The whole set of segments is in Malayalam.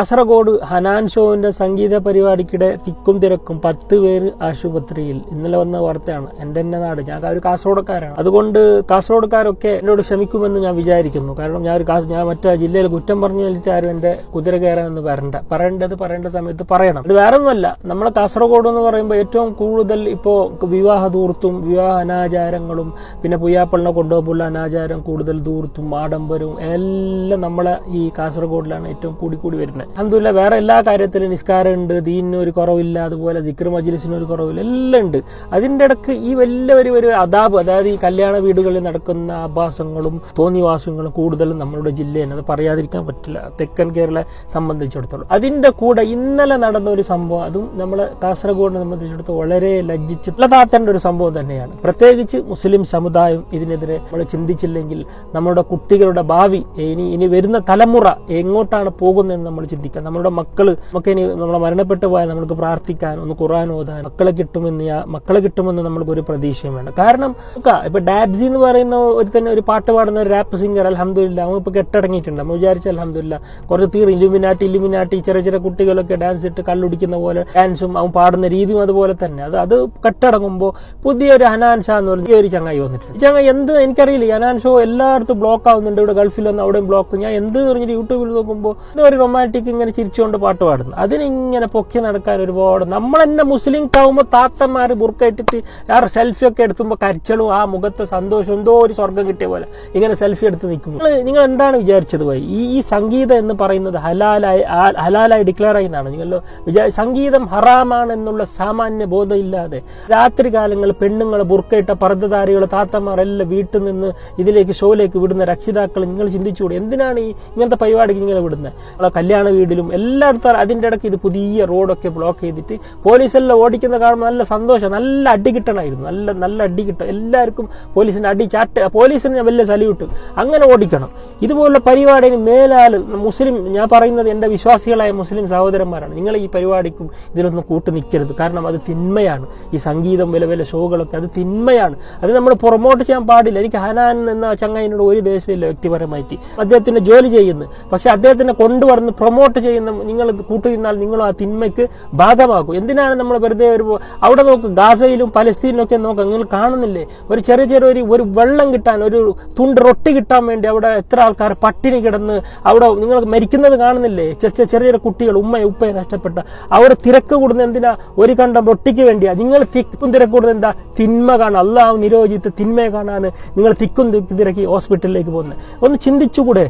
കാസർഗോഡ് ഹനാൻ ഷോവിന്റെ സംഗീത പരിപാടിക്കിടെ തിക്കും തിരക്കും 10 പേര് ആശുപത്രിയിൽ. ഇന്നലെ വന്ന വാർത്തയാണ്. എന്റെ നാട്, ഞാൻ ഒരു കാസർഗോഡക്കാരാണ്. അതുകൊണ്ട് കാസർഗോഡക്കാരൊക്കെ എന്നോട് ക്ഷമിക്കുമെന്ന് ഞാൻ വിചാരിക്കുന്നു. കാരണം ഞാൻ മറ്റേ ജില്ലയിൽ കുറ്റം പറഞ്ഞു വേണ്ടിയിട്ട് ആരും എന്റെ കുതിര കയറാനെന്ന് പറയേണ്ട സമയത്ത് പറയണം. ഇത് വേറെ ഒന്നുമല്ല, നമ്മളെ കാസർഗോഡ് എന്ന് പറയുമ്പോൾ ഏറ്റവും കൂടുതൽ ഇപ്പോ വിവാഹ ധൂർത്തും വിവാഹ അനാചാരങ്ങളും പിന്നെ പുയ്യാപ്പള്ളിനെ കൊണ്ടുപോകുമ്പോൾ അനാചാരം കൂടുതൽ ധൂർത്തും ആഡംബരവും എല്ലാം നമ്മളെ ഈ കാസർഗോഡിലാണ് ഏറ്റവും കൂടി വരുന്നത്. അൽഹംദുലില്ലാഹ് വേറെ എല്ലാ കാര്യത്തിലും നിസ്കാരം ഉണ്ട്, ദീനിന് ഒരു കുറവില്ല, അതുപോലെ ദിക്ർ മജ്ലിസിന് ഒരു കുറവില്ല, എല്ലാം ഉണ്ട്. അതിന്റെ ഇടക്ക് ഈ വലിയൊരു അദാബ്, അതായത് ഈ കല്യാണ വീടുകളിൽ നടക്കുന്ന ആഭാസങ്ങളും തോന്നിവാസങ്ങളും കൂടുതലും നമ്മളുടെ ജില്ലയാണ്. അത് പറയാതിരിക്കാൻ പറ്റില്ല, തെക്കൻ കേരള സംബന്ധിച്ചിടത്തോളം. അതിന്റെ കൂടെ ഇന്നലെ നടന്ന ഒരു സംഭവം, അതും നമ്മളെ കാസർഗോഡിനെ സംബന്ധിച്ചിടത്തോളം വളരെ ലജ്ജിച്ചിട്ടുള്ളതാത്തേണ്ട ഒരു സംഭവം തന്നെയാണ്. പ്രത്യേകിച്ച് മുസ്ലിം സമുദായം ഇതിനെതിരെ നമ്മൾ ചിന്തിച്ചില്ലെങ്കിൽ നമ്മുടെ കുട്ടികളുടെ ഭാവി, ഇനി വരുന്ന തലമുറ എങ്ങോട്ടാണ് പോകുന്നതെന്ന് നമ്മൾ ചിന്തിക്കാം. നമ്മുടെ മക്കള് നമുക്ക് ഇനി നമ്മളെ മരണപ്പെട്ടു പോയാൽ നമുക്ക് പ്രാർത്ഥിക്കാൻ, ഒന്ന് ഖുർആൻ ഓതാൻ മക്കളെ കിട്ടുമെന്ന് നമ്മൾക്ക് ഒരു പ്രതീക്ഷയും വേണം. കാരണം ഇപ്പൊ ഡാബ്സി എന്ന് പറയുന്ന ഒരു പാട്ട് പാടുന്ന ഒരു റാപ്പ് സിംഗർ, അൽഹംദുലില്ലാഹ് അവൻ ഇപ്പൊ കെട്ടടങ്ങിയിട്ടുണ്ട്. നമ്മൾ വിചാരിച്ച അൽഹംദുലില്ലാഹ് കുറച്ച് ഇലുമിനാട്ടി ചെറിയ കുട്ടികളൊക്കെ ഡാൻസ് ഇട്ട് കള്ളുടിക്കുന്ന പോലെ ഡാൻസും അവൻ പാടുന്ന രീതിയും അതുപോലെ തന്നെ അത് കെട്ടടങ്ങുമ്പോൾ പുതിയൊരു ഹനാൻ ഷാ എന്ന് പറഞ്ഞ ഒരു ചങ്ങായി വന്നിട്ടുണ്ട്. ഈ ചങ്ങായി എന്ത് എനിക്കറിയില്ല, ഹനാൻ ഷോ എല്ലായിടത്തും ബ്ലോക്ക് ആവുന്നുണ്ട്. ഇവിടെ ഗൾഫിൽ വന്ന് അവിടെയും ബ്ലോക്ക്. ഞാൻ എന്ത് പറഞ്ഞിട്ട് യൂട്യൂബിൽ നോക്കുമ്പോൾ ഒരു റൊമാൻറ്റിക് ഇങ്ങനെ ചിരിച്ചുകൊണ്ട് പാട്ട് പാടുന്നു. അതിനിങ്ങനെ പൊക്കി നടക്കാൻ ഒരുപാട് നമ്മൾ തന്നെ മുസ്ലിം ആവുമ്പോൾ താത്തന്മാർ ബുർക്ക ഇട്ടിട്ട് സെൽഫി ഒക്കെ എടുത്തുമ്പോൾ കരച്ചലും ആ മുഖത്തെ സന്തോഷം എന്തോ ഒരു സ്വർഗം കിട്ടിയ പോലെ ഇങ്ങനെ സെൽഫി എടുത്ത് നിൽക്കുന്നു. നിങ്ങൾ എന്താണ് വിചാരിച്ചത് പോയി? ഈ സംഗീതം എന്ന് പറയുന്നത് ഹലാലായി ഡിക്ലെയർ ചെയ്യുന്നതാണ്. നിങ്ങൾ സംഗീതം ഹറാമാണ് എന്നുള്ള സാമാന്യ ബോധം ഇല്ലാതെ രാത്രി കാലങ്ങളിൽ പെണ്ണുങ്ങൾ ബുർക്കയിട്ട പർദ്ദധാരികൾ താത്തമാർ എല്ലാം വീട്ടിൽ നിന്ന് ഇതിലേക്ക് ഷോയിലേക്ക് വിടുന്ന രക്ഷിതാക്കൾ നിങ്ങൾ ചിന്തിച്ചുകൂടെ? എന്തിനാണ് ഇങ്ങനത്തെ പരിപാടിക്ക് ഇങ്ങനെ വിടുന്നത്? കല്യാണ വീടിലും എല്ലായിടത്തും അതിന്റെ ഇടയ്ക്ക് ഇത് പുതിയ റോഡൊക്കെ ബ്ലോക്ക് ചെയ്തിട്ട് പോലീസെല്ലാം ഓടിക്കുന്ന കാണുമ്പോൾ നല്ല സന്തോഷം, നല്ല അടി കിട്ടണമായിരുന്നു, നല്ല അടി കിട്ടും എല്ലാവർക്കും. പോലീസിന്റെ അടി പോലീസിന് ഞാൻ വലിയ സല്യൂട്ട്. അങ്ങനെ ഓടിക്കണം. ഇതുപോലുള്ള പരിപാടിന് മേലാൽ ഞാൻ പറയുന്നത് എന്റെ വിശ്വാസികളായ മുസ്ലിം സഹോദരന്മാരാണ്, നിങ്ങൾ ഈ പരിപാടിക്കും ഇതിലൊന്നും കൂട്ടു നിൽക്കരുത്. കാരണം അത് തിന്മയാണ്. ഈ സംഗീതം വില ഷോകളൊക്കെ അത് തിന്മയാണ്. അത് നമ്മൾ പ്രൊമോട്ട് ചെയ്യാൻ പാടില്ല. എനിക്ക് ഹനാൻ എന്ന ചങ്ങായിനോട് ഒരു ദേഷ്യമില്ല വ്യക്തിപരമായിട്ട്. അദ്ദേഹത്തിന്റെ ജോലി ചെയ്യുന്നു, പക്ഷെ അദ്ദേഹത്തിനെ കൊണ്ടുവന്ന് പ്രൊമോട്ട് ചെയ്യുന്ന നിങ്ങൾ കൂട്ടുനിന്നാൽ നിങ്ങൾ ആ തിന്മയ്ക്ക് ഭാഗമാകും. എന്തിനാണ് നമ്മൾ വെറുതെ അവിടെ നോക്ക്, ഗാസയിലും പലസ്തീനിലും ഒക്കെ നോക്കാം, നിങ്ങൾ കാണുന്നില്ലേ ഒരു ഒരു വെള്ളം കിട്ടാൻ, ഒരു തുണ്ട് റൊട്ടി കിട്ടാൻ വേണ്ടി അവിടെ എത്ര ആൾക്കാർ പട്ടിണി കിടന്ന് അവിടെ നിങ്ങൾ മരിക്കുന്നത് കാണുന്നില്ലേ? ചെറിയ കുട്ടികൾ ഉപ്പയെ നഷ്ടപ്പെട്ട അവർ തിരക്ക് കൂടുന്ന എന്തിനാ? ഒരു കണ്ടം റൊട്ടിക്ക് വേണ്ടിയാ. നിങ്ങൾ തിരക്ക് കൂടുന്ന എന്താ? തിന്മ കാണാൻ, അള്ളാഹു നിരോധിച്ച തിന്മയെ കാണാൻ നിങ്ങൾ തിരക്കി ഹോസ്പിറ്റലിലേക്ക് പോകുന്നത്. ഒന്ന് ചിന്തിച്ചുകൂടെ?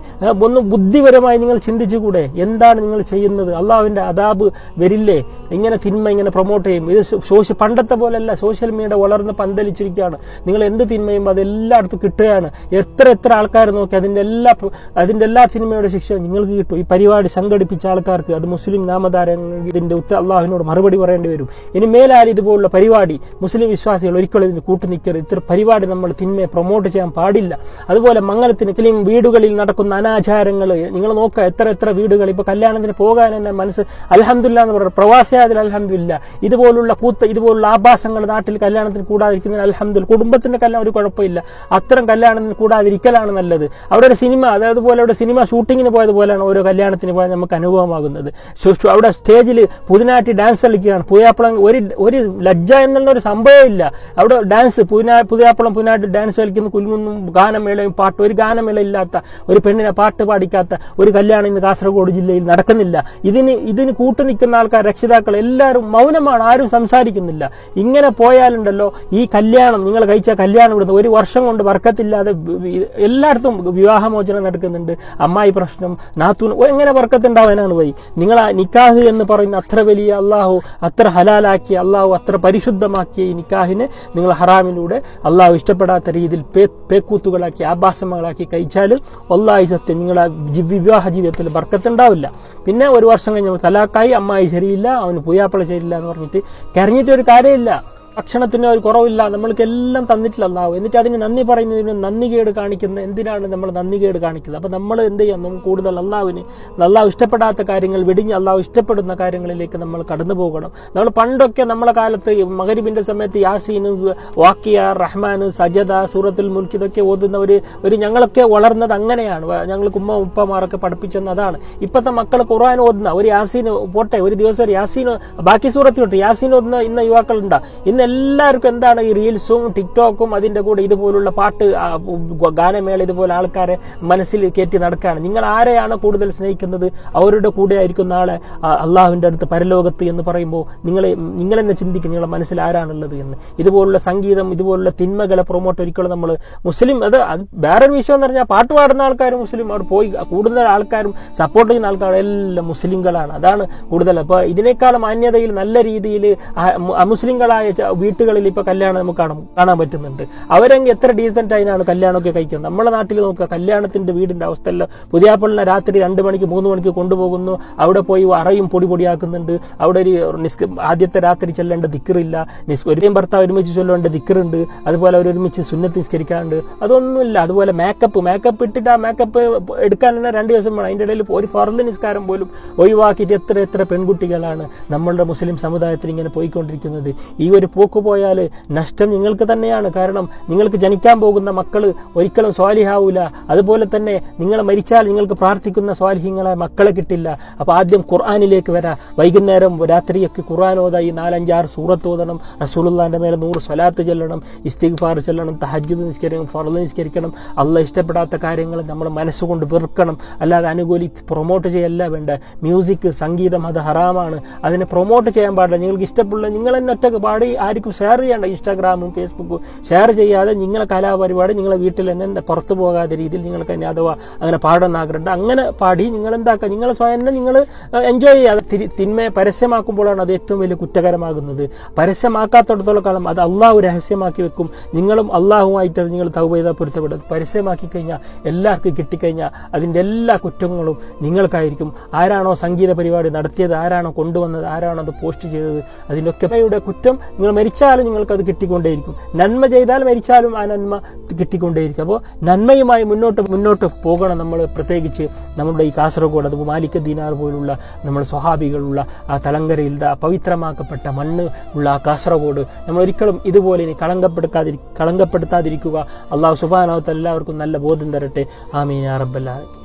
ഒന്ന് ബുദ്ധിപരമായി നിങ്ങൾ ചിന്തിച്ചുകൂടെ? എന്താണ് നിങ്ങൾ ചെയ്യുന്നത്? അള്ളാഹുവിന്റെ അദാബ് വരില്ലേ ഇങ്ങനെ തിന്മ ഇങ്ങനെ പ്രൊമോട്ട് ചെയ്യും? ഇത് പണ്ടത്തെ പോലെയല്ല, സോഷ്യൽ മീഡിയ വളർന്ന് പന്തലിച്ചിരിക്കുകയാണ്. നിങ്ങൾ എന്ത് തിന്മയും അത് എല്ലായിടത്തും കിട്ടുകയാണ്. എത്ര ആൾക്കാർ നോക്കി അതിന്റെ എല്ലാ തിന്മയുടെ ശിക്ഷ നിങ്ങൾക്ക് കിട്ടും. ഈ പരിപാടി സംഘടിപ്പിച്ച ആൾക്കാർക്ക്, അത് മുസ്ലിം നാമധാരങ്ങൾ, ഇതിന്റെ അള്ളാഹുവിനോട് മറുപടി പറയേണ്ടി വരും. ഇനി മേലാൽ ഇതുപോലുള്ള പരിപാടി മുസ്ലിം വിശ്വാസികൾ ഒരിക്കലും ഇതിന് കൂട്ടു നിൽക്കരുത്. ഇത്ര പരിപാടി നമ്മൾ തിന്മയെ പ്രൊമോട്ട് ചെയ്യാൻ പാടില്ല. അതുപോലെ മംഗലത്തിന് വീടുകളിൽ നടക്കുന്ന അനാചാരങ്ങൾ നിങ്ങൾ നോക്കുക. എത്ര വീടുകൾ ഇപ്പൊ കല്യാണത്തിന് പോകാൻ തന്നെ മനസ്സ് അൽഹംദുലില്ലാഹ് എന്ന് പറയുന്നത് പ്രവാസിയായതിൽ അൽഹംദുലില്ലാഹ്. ഇതുപോലുള്ള ആഭാസങ്ങൾ നാട്ടിൽ കല്യാണത്തിന് കൂടാതിരിക്കുന്നതിന് അൽഹംദുലില്ലാഹ്. കുടുംബത്തിന്റെ കല്യാണം ഒരു കുഴപ്പമില്ല, അത്തരം കല്യാണത്തിന് കൂടാതിരിക്കലാണ് നല്ലത്. അവിടെ ഒരു സിനിമ, അവിടെ സിനിമ ഷൂട്ടിങ്ങിന് പോയതുപോലെയാണ് ഓരോ കല്യാണത്തിന് പോയാൽ നമുക്ക് അനുഭവമാകുന്നത്. അവിടെ സ്റ്റേജിൽ പുതിനാട്ടി ഡാൻസ് കളിക്കുകയാണ്. പുതിയാപ്പളം ഒരു ലജ്ജ എന്നുള്ള ഒരു സംഭവം ഇല്ല. അവിടെ ഡാൻസ് പുതിയാപ്പളം പുതിനാട്ടി ഡാൻസ് കളിക്കുന്ന കുലുങ്ങുന്നും ഗാനമേളയും പാട്ട്, ഒരു ഗാനമേള ഇല്ലാത്ത, ഒരു പെണ്ണിനെ പാട്ട് പാടിക്കാത്ത ഒരു കല്യാണം ഇന്ന് കാസർഗോഡ് ജില്ലയിൽ നടക്കുന്നില്ല. ഇതിന് കൂട്ടുനിൽക്കുന്ന ആൾക്കാർ, രക്ഷിതാക്കൾ എല്ലാവരും മൗനമാണ്, ആരും സംസാരിക്കുന്നില്ല. ഇങ്ങനെ പോയാലുണ്ടല്ലോ ഈ കല്യാണം, നിങ്ങൾ കഴിച്ച കല്യാണം ഇവിടുന്ന് ഒരു വർഷം കൊണ്ട് വർക്കത്തില്ലാതെ എല്ലായിടത്തും വിവാഹമോചനം നടക്കുന്നുണ്ട്. അമ്മായി പ്രശ്നം, നാത്തൂൻ, എങ്ങനെ വർക്കത്തുണ്ടാവാനാണ് പോയി? നിങ്ങൾ ആ നിക്കാഹ് എന്ന് പറയുന്ന അത്ര വലിയ അള്ളാഹു അത്ര ഹലാലാക്കി, അള്ളാഹു അത്ര പരിശുദ്ധമാക്കിയ ഈ നിക്കാഹിനെ നിങ്ങൾ ഹറാമിലൂടെ അള്ളാഹു ഇഷ്ടപ്പെടാത്ത രീതിയിൽ പേക്കൂത്തുകളാക്കി ആഭാസങ്ങളാക്കി കഴിച്ചാൽ വല്ലാഹി സത്യം നിങ്ങളെ വിവാഹ ജീവിതത്തിൽ ബർക്കത്തുണ്ടാവില്ല. പിന്നെ ഒരു വർഷം കഴിഞ്ഞ് തലാക്കായി, അമ്മായി ശരിയില്ല, അവന് പുയ്യാപ്പള ശരിയില്ല എന്ന് പറഞ്ഞിട്ട് കരഞ്ഞിട്ട് ഒരു കാര്യമില്ല. ഭക്ഷണത്തിന് ഒരു കുറവില്ല, നമ്മൾക്ക് എല്ലാം തന്നിട്ടില്ല അല്ലാഹു. എന്നിട്ട് അതിന് നന്ദി പറയുന്നതിന് നന്ദികേട് കാണിക്കുന്ന എന്തിനാണ് നമ്മൾ നന്ദികേട് കാണിക്കുന്നത്? അപ്പൊ നമ്മൾ എന്ത് ചെയ്യാം? നമുക്ക് കൂടുതൽ അല്ലാഹു ഇഷ്ടപ്പെടാത്ത കാര്യങ്ങൾ വെടിഞ്ഞ് അല്ലാഹു ഇഷ്ടപ്പെടുന്ന കാര്യങ്ങളിലേക്ക് നമ്മൾ കടന്നു പോകണം. നമ്മൾ പണ്ടൊക്കെ നമ്മളെ കാലത്ത് മഗ്‌രിബിന്റെ സമയത്ത് യാസീൻ, വാക്കിയ, റഹ്മാൻ, സജദ, സൂറത്തുൽ മുൽക്ക് ഇതൊക്കെ ഓതുന്ന ഒരു ഞങ്ങളൊക്കെ വളർന്നത് അങ്ങനെയാണ്. ഞങ്ങൾക്ക് ഉപ്പമാരൊക്കെ പഠിപ്പിച്ചെന്ന് അതാണ്. ഇപ്പോഴത്തെ മക്കൾ ഖുർആൻ ഓതുന്ന ഒരു യാസീൻ പോട്ടെ, ഒരു ദിവസം ഒരു യാസീൻ, ബാക്കി സൂറത്ത് വിട്ട് യാസീൻ ഓതുന്ന ഇന്ന് യുവാക്കളുണ്ടാ. ഇന്ന് എല്ലാവർക്കും എന്താണ് ഈ റീൽസും ടിക്ടോക്കും അതിന്റെ കൂടെ ഇതുപോലുള്ള പാട്ട് ഗാനമേള ഇതുപോലെ ആൾക്കാരെ മനസ്സിൽ കയറ്റി നടക്കുകയാണ്. നിങ്ങൾ ആരെയാണ് കൂടുതൽ സ്നേഹിക്കുന്നത്? അവരുടെ കൂടെ ആയിരിക്കും നാളെ അള്ളാഹുവിന്റെ അടുത്ത് പരലോകത്ത് എന്ന് പറയുമ്പോൾ നിങ്ങൾ തന്നെ ചിന്തിക്കും നിങ്ങളുടെ മനസ്സിൽ ആരാണുള്ളത് എന്ന്. ഇതുപോലുള്ള സംഗീതം, ഇതുപോലുള്ള തിന്മകളെ പ്രൊമോട്ട് ഒരിക്കലും നമ്മൾ മുസ്ലിം അത് വേറൊരു വിഷയം എന്ന് പറഞ്ഞാൽ പാട്ട് പാടുന്ന ആൾക്കാരും മുസ്ലിം, അവിടെ പോയി കൂടുതൽ ആൾക്കാരും സപ്പോർട്ട് ചെയ്യുന്ന ആൾക്കാരും എല്ലാം മുസ്ലിങ്ങളാണ്. അതാണ് കൂടുതൽ. അപ്പൊ ഇതിനേക്കാളും മാന്യതയിൽ നല്ല രീതിയിൽ അമുസ്ലിങ്ങളായ വീട്ടുകളിൽ ഇപ്പൊ കല്യാണം നമുക്ക് കാണാൻ പറ്റുന്നുണ്ട്. അവരെങ്കിൽ എത്ര ഡീസന്റ് ആയിട്ടാണ് കല്യാണമൊക്കെ കഴിക്കുന്നത്. നമ്മുടെ നാട്ടിൽ നോക്കുക, കല്യാണത്തിന്റെ വീടിന്റെ അവസ്ഥയല്ല. പുതിയാപ്പിളിനെ രാത്രി 2 മണിക്ക് 3 മണിക്ക് കൊണ്ടുപോകുന്നു, അവിടെ പോയി അറയും പൊടിയാക്കുന്നുണ്ട്. അവിടെ ഒരു ആദ്യത്തെ രാത്രി ചെല്ലേണ്ട ദിക്റില്ല, ഒരു ഭർത്താവ് ഒരുമിച്ച് ചൊല്ലേണ്ട ദിക്റുണ്ട്. അതുപോലെ അവർ ഒരുമിച്ച് സുന്നത്ത് നിസ്കരിക്കാറുണ്ട്. അതൊന്നുമില്ല. അതുപോലെ മേക്കപ്പ് ഇട്ടിട്ട് ആ മേക്കപ്പ് എടുക്കാൻ തന്നെ 2 ദിവസം വേണം. അതിന്റെ ഇടയിൽ ഒരു ഫർള് നിസ്കാരം പോലും ഒഴിവാക്കിയിട്ട് എത്ര പെൺകുട്ടികളാണ് നമ്മളുടെ മുസ്ലിം സമുദായത്തിൽ ഇങ്ങനെ പോയിക്കൊണ്ടിരിക്കുന്നത്. ഈ ഒരു പോക്ക് പോയാൽ നഷ്ടം നിങ്ങൾക്ക് തന്നെയാണ്. കാരണം നിങ്ങൾക്ക് ജനിക്കാൻ പോകുന്ന മക്കൾ ഒരിക്കലും സ്വാലിഹാവൂല. അതുപോലെ തന്നെ നിങ്ങൾ മരിച്ചാൽ നിങ്ങൾക്ക് പ്രാർത്ഥിക്കുന്ന സ്വാലിഹ്യങ്ങളെ മക്കളെ കിട്ടില്ല. അപ്പൊ ആദ്യം ഖുർആനിലേക്ക് വരാം. വൈകുന്നേരം രാത്രിയൊക്കെ ഖുർആൻ ഓതായി 4-5-6 സൂറത്ത് ഓതണം. റസൂലുള്ളാഹിന്റെ മേലെ 100 സ്വലാത്ത് ചൊല്ലണം, ഇസ്തിഗ്ഫാർ ചൊല്ലണം, തഹജ്ജുദ് നിസ്കരിക്കണം, ഫർള് നിസ്കരിക്കണം. അള്ളാഹ് ഇഷ്ടപ്പെടാത്ത കാര്യങ്ങൾ നമ്മൾ മനസ്സുകൊണ്ട് വെറുക്കണം. അല്ലാതെ പ്രൊമോട്ട് ചെയ്യല്ല വേണ്ട. മ്യൂസിക്, സംഗീതം അത് ഹറാമാണ്. അതിനെ പ്രൊമോട്ട് ചെയ്യാൻ പാടില്ല. നിങ്ങൾക്ക് ഇഷ്ടപ്പെടുന്ന നിങ്ങൾ തന്നെ ഒറ്റക്ക് പാടി ആർക്കും ഷെയർ ചെയ്യേണ്ട. ഇൻസ്റ്റാഗ്രാമും ഫേസ്ബുക്കും ഷെയർ ചെയ്യാതെ നിങ്ങളെ കലാപരിപാടി നിങ്ങളെ വീട്ടിൽ തന്നെ പുറത്തു പോകാത്ത രീതിയിൽ നിങ്ങൾക്ക് തന്നെ അഥവാ അങ്ങനെ പാടുന്ന ആഗ്രഹമുണ്ട്, അങ്ങനെ പാടി നിങ്ങൾ എന്താക്കുക, നിങ്ങൾ സ്വയം തന്നെ നിങ്ങൾ എൻജോയ് ചെയ്യുക. തിന്മയെ പരസ്യമാക്കുമ്പോഴാണ് അത് ഏറ്റവും വലിയ കുറ്റകരമാകുന്നത്. പരസ്യമാക്കാത്തടത്തോളം കാലം അത് അള്ളാഹു രഹസ്യമാക്കി വെക്കും. നിങ്ങളും അള്ളാഹുമായിട്ട് നിങ്ങൾ തൗബ ചെയ്താൽ പൊരുത്തപ്പെടും. പരസ്യമാക്കി കഴിഞ്ഞാൽ എല്ലാവർക്കും കിട്ടിക്കഴിഞ്ഞാൽ അതിൻ്റെ എല്ലാ കുറ്റങ്ങളും നിങ്ങൾക്കായിരിക്കും. ആരാണോ സംഗീത പരിപാടി നടത്തിയത്, ആരാണോ കൊണ്ടുവന്നത്, ആരാണോ അത് പോസ്റ്റ് ചെയ്തത്, അതിൻ്റെയൊക്കെ കുറ്റം നിങ്ങൾ മരിച്ചാലും നിങ്ങൾക്ക് അത് കിട്ടിക്കൊണ്ടേയിരിക്കും. നന്മ ചെയ്താൽ മരിച്ചാലും ആ നന്മ കിട്ടിക്കൊണ്ടേയിരിക്കും. അപ്പോൾ നന്മയുമായി മുന്നോട്ട് പോകണം നമ്മൾ. പ്രത്യേകിച്ച് നമ്മുടെ ഈ കാസർഗോഡ്, അത് മാലിക് ദീനാർ പോലുള്ള നമ്മുടെ സ്വഹാബികളുള്ള ആ തലങ്കരയിലുള്ള പവിത്രമാക്കപ്പെട്ട മണ്ണ് ഉള്ള ആ കാസർഗോഡ് നമ്മൾ ഒരിക്കലും ഇതുപോലെ ഇനി കളങ്കപ്പെടുത്താതിരിക്കുക. അള്ളാഹു സുബ്ഹാനഹു വ തആല എല്ലാവർക്കും നല്ല ബോധം തരട്ടെ. ആമീൻ യാ റബ്ബൽ ആലമീൻ.